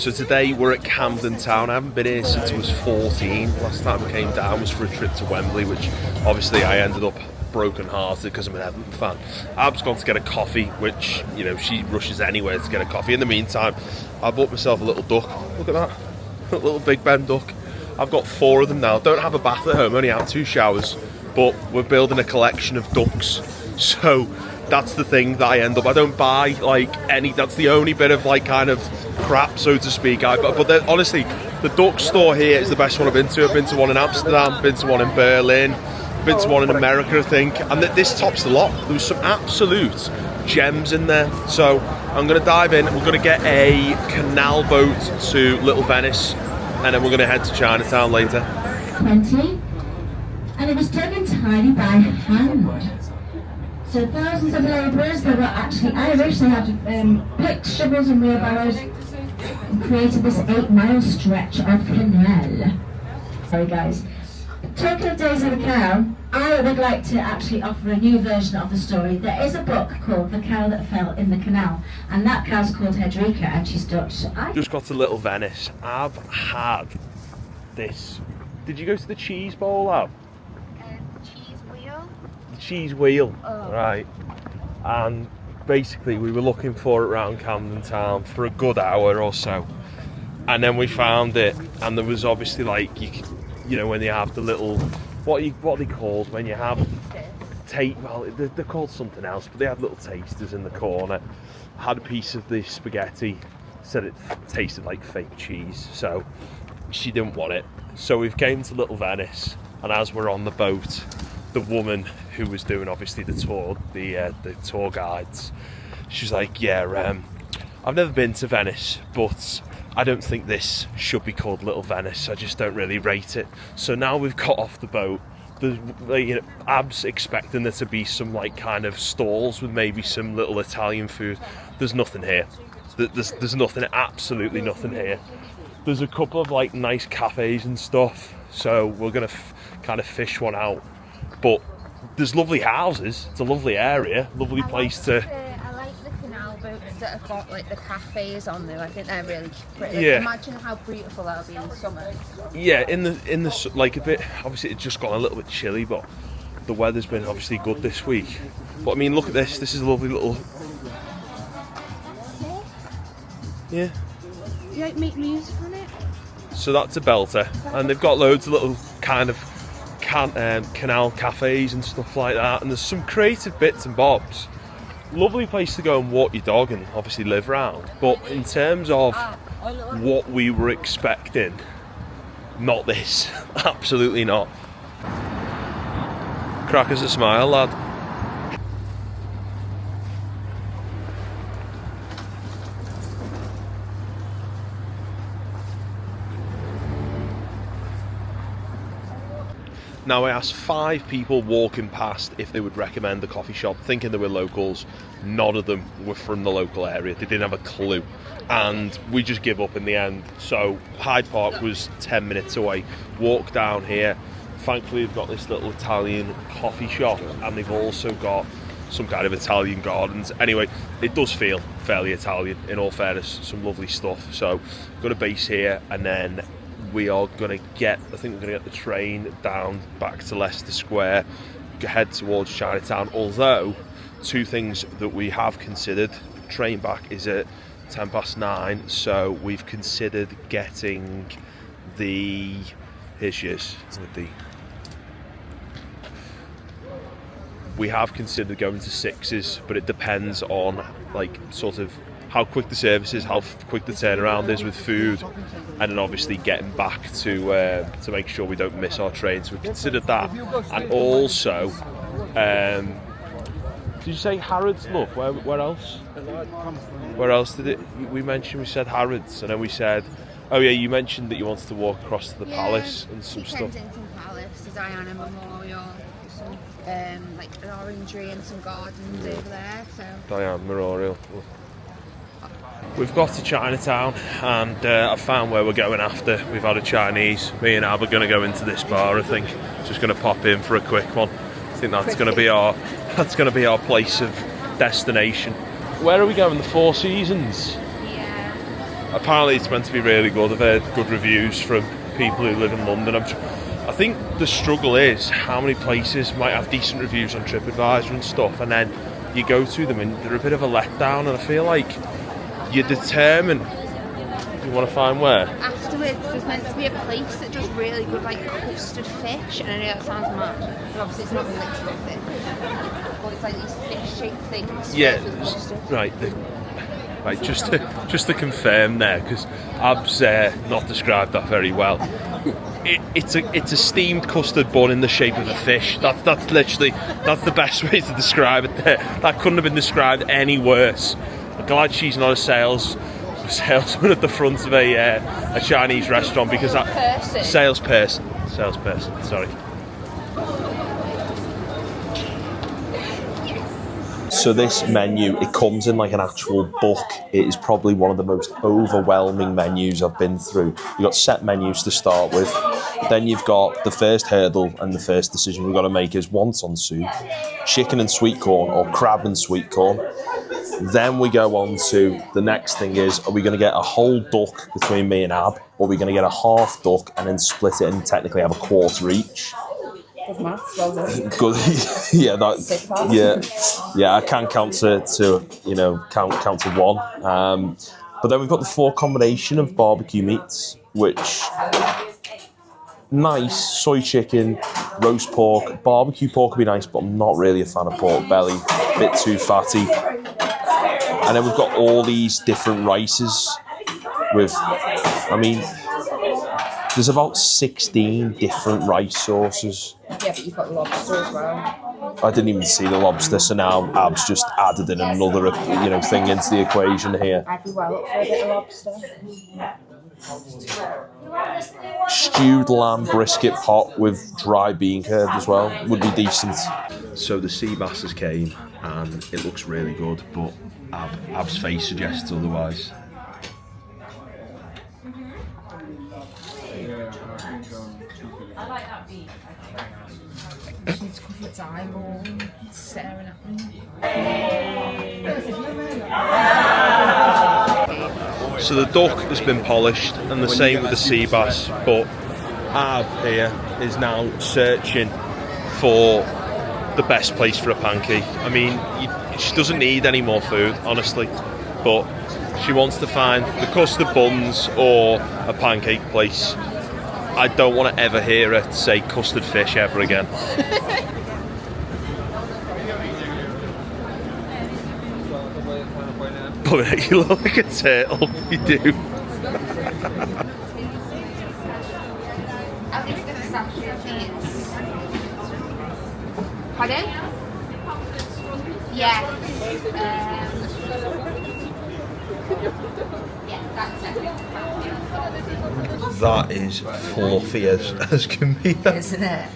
So today we're at Camden Town. I haven't been here since I was 14. Last time I came down was for a trip to Wembley, which obviously I ended up broken hearted because I'm an Everton fan. Ab's gone to get a coffee, which, you know, she rushes anywhere to get a coffee. In the meantime, I bought myself a little duck. Look at that, a little Big Ben duck. I've got 4 of them now. Don't have a bath at home, only have 2 showers, but we're building a collection of ducks. So that's the thing that I end up. I don't buy like any. That's the only bit of like kind of crap, so to speak. But honestly, the duck store here is the best one I've been to. I've been to one in Amsterdam, been to one in Berlin, been to one in America, I think, and this tops the lot. There was some absolute gems in there. So I'm going to dive in. We're going to get a canal boat to Little Venice, and then we're going to head to Chinatown later. 20, and it was done entirely by hand. So thousands of labourers that were actually Irish, they had picks, shovels and wheelbarrows and created this 8-mile stretch of canal. Sorry guys. Talking of Days of the Cow, I would like to actually offer a new version of the story. There is a book called The Cow That Fell in the Canal, and that cow's called Hedrika, and she's Dutch. Just got to Little Venice. I've had this. Did you go to the cheese bowl, Ab? Cheese wheel. The cheese wheel, Oh. right? And basically, we were looking for it around Camden Town for a good hour or so, and then we found it, and there was obviously like you know when you have the little what are they called when you have they're called something else, but they have little tasters in the corner. Had a piece of the spaghetti, said it tasted like fake cheese, so she didn't want it. So we've came to Little Venice, and as we're on the boat, the woman who was doing obviously the tour, the tour guides, she's like, yeah, I've never been to Venice, but I don't think this should be called Little Venice. I just don't really rate it. So now we've got off the boat. There's, you know, Ab's expecting there to be some like kind of stalls with maybe some little Italian food. There's nothing here. There's nothing, absolutely nothing here. There's a couple of like nice cafes and stuff. So we're gonna kind of fish one out. But there's lovely houses. It's a lovely area, lovely place to. I like the canal boats that have got like the cafes on them. I think they're really pretty. Yeah. Imagine how beautiful that'll be in the summer. Yeah, in the like a bit. Obviously, it's just got a little bit chilly, but the weather's been obviously good this week. But I mean, look at this. This is a lovely little. Yeah. Do you like make music on it? So that's a belter, and they've got loads of little kind of canal cafes and stuff like that, and there's some creative bits and bobs. Lovely place to go and walk your dog and obviously live around, but in terms of what we were expecting, not this. Absolutely not. Crack us a smile, lad. Now I asked 5 people walking past if they would recommend the coffee shop, thinking they were locals. None of them were from the local area. They didn't have a clue. And we just give up in the end. So Hyde Park was 10 minutes away. Walk down here. Thankfully they've got this little Italian coffee shop, and they've also got some kind of Italian gardens. Anyway, it does feel fairly Italian, in all fairness. Some lovely stuff. So got a base here, and then we are going to get, I think we're going to get the train down back to Leicester Square, head towards Chinatown. Although, 2 things that we have considered. Train back is at 9:10, so we've considered getting the, here she is, with the, we have considered going to 6s, but it depends on like sort of how quick the service is, how quick the turnaround is with food, and then obviously getting back to make sure we don't miss our train. So we considered that, and also, did you say Harrods? Look, where else? Where else did it? We mentioned, we said Harrods, and then we said, oh yeah, you mentioned that you wanted to walk across to the palace and some stuff. Kensington Palace, the Diana Memorial, some like an orangery and some gardens over there. So Diana Memorial. We've got to Chinatown, and I found where we're going after. We've had a Chinese. Me and Ab are going to go into this bar, I think. Just going to pop in for a quick one. I think that's going to be our place of destination. Where are we going? The Four Seasons? yeah. Apparently it's meant to be really good. I've heard good reviews from people who live in London. I think the struggle is how many places might have decent reviews on TripAdvisor and stuff, and then you go to them and they're a bit of a letdown, and I feel like you're determined you want to find where. Afterwards, there's meant to be a place that does really good, like, custard fish, and I know that sounds mad, but obviously it's not literal fish, but it's like these fish-shaped things. Yeah, right. Right, just to confirm there, because Ab's not described that very well. It's a steamed custard bun in the shape of a fish. That's literally the best way to describe it. There, that couldn't have been described any worse. I'm glad she's not a salesman at the front of a Chinese restaurant, because that salesperson. Sorry. So this menu, it comes in like an actual book. It is probably one of the most overwhelming menus I've been through. You've got set menus to start with. Then you've got the first hurdle, and the first decision we've got to make is wonton soup, chicken and sweet corn, or crab and sweet corn. Then we go on to the next thing is, are we going to get a whole duck between me and Ab, or are we going to get a half duck and then split it and technically have a quarter each? Good maths, well done. Good, yeah. I can count count to one. But then we've got the 4 combination of barbecue meats, which nice soy chicken, roast pork, barbecue pork would be nice, but I'm not really a fan of pork belly, a bit too fatty. And then we've got all these different rices with, there's about 16 different rice sauces. Yeah, but you've got lobster as well. I didn't even see the lobster, so now Ab's just added in another, thing into the equation here. I'd be well up for a bit of lobster. Stewed lamb brisket pot with dry bean curd as well would be decent. So the sea basses came, and it looks really good, but Ab's face suggests otherwise. I like that beef. She's covered its eyeball, staring at me. So the duck has been polished, and the same with the sea bass, but Ab here is now searching for the best place for a pancake. I mean, she doesn't need any more food, honestly, but she wants to find the custard buns or a pancake place. I don't want to ever hear her say custard fish ever again. But you look like a turtle, you do. Pardon? Yeah. That is fluffy as can be. Isn't it?